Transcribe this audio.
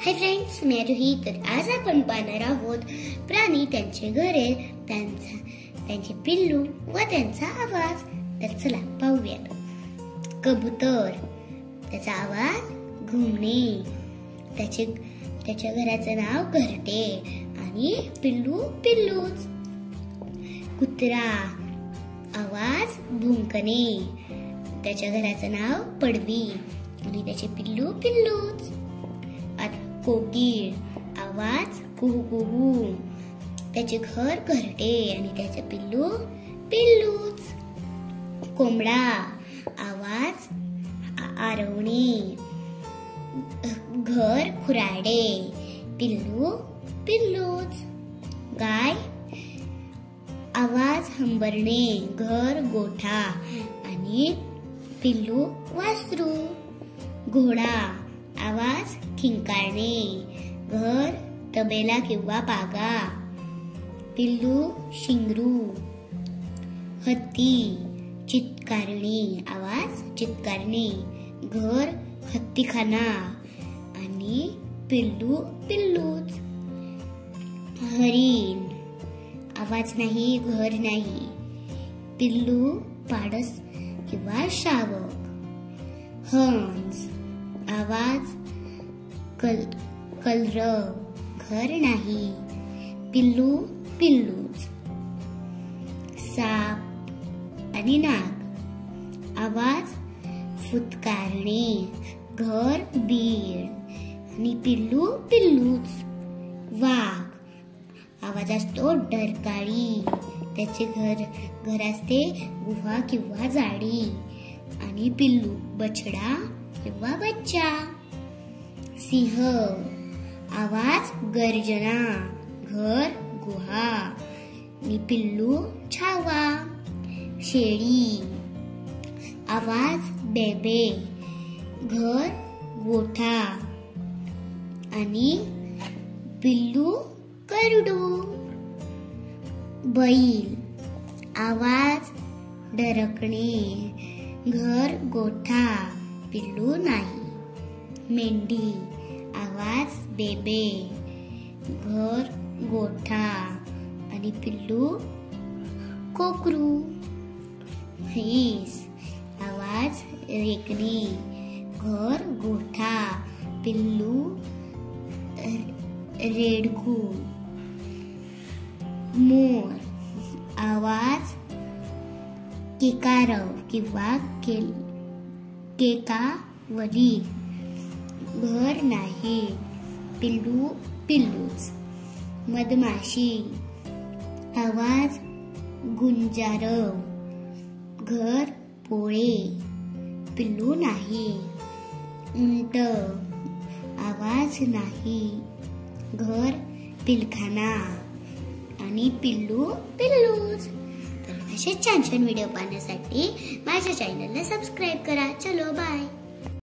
Hi friends, मी आरोही. तर आज आपण पाहणार आहोत प्राणी, त्यांचे घरे, त्यांचे पिल्लू व त्यांचा आवाज. तर चला पाहूयात. कबूतर, त्याचा आवाज घुमणे. त्याच्या घराचं नाव घरटे आणि पिल्लू पिल्लूच. कुत्रा, आवाज भुंकणे. त्याच्या घराचं नाव पडवी आणि त्याचे पिल्लू पिल्लूच. कोकिळ, आवाज कुहू कुहू. त्याचे घर घरटे आणि त्याचे पिल्लू पिल्लूच. कोंबडा, आवाज आरवणे. घर खुराडे, पिल्लू पिल्लूच. गाय, आवाज हंबरणे. घर गोठा आणि पिल्लू वासरू. घोडा, आवाज खिंकारणे. घर तबेला किंवा बागा. पिल्लू शिंगरू. हत्ती, चित्कारणे. आवाज चित्कारणे. घर हत्तीखाना आणि पिल्लू पिल्लूच. हरिण, आवाज नाही, घर नाही. पिल्लू पाडस किंवा शावक. हंस, आवाज कलरव, घर नाही. पिल्लू पिल्लूच. साप आणि नाग, आवाज फुतकारणे. घर बीळ आणि पिल्लू पिल्लूच. वाघ, आवाज असतो डरकाळी. त्याचे घर असते गुहा किंवा जाडी आणि पिल्लू बछडा किंवा बच्चा. सिंह, आवाज गर्जना. घर गुहा आणि पिल्लू छावा. शेळी, आवाज बेबे. घर गोठा आणि पिल्लू करडू. बैल, आवाज डरकणे. घर गोठा, पिल्लू नाही. मेंढी, आवाज बेबे. घर गोठा आणि पिल्लू कोकरू. म्हैस, आवाज रेकणे. घर गोठा, पिल्लू रेडगू. मोर, आवाज केकारव किंवा केकावली. घर नाही. पिल्लू पिल्लूच. मधमाशी, आवाज गुंजारव. घर पोळे, पिल्लू नाही. उंट, आवाज नाही. घर पिलखाना आणि पिल्लू पिल्लूच. तर असे छान छान व्हिडिओ पाहण्यासाठी माझ्या चॅनलला सबस्क्राईब करा. चलो बाय.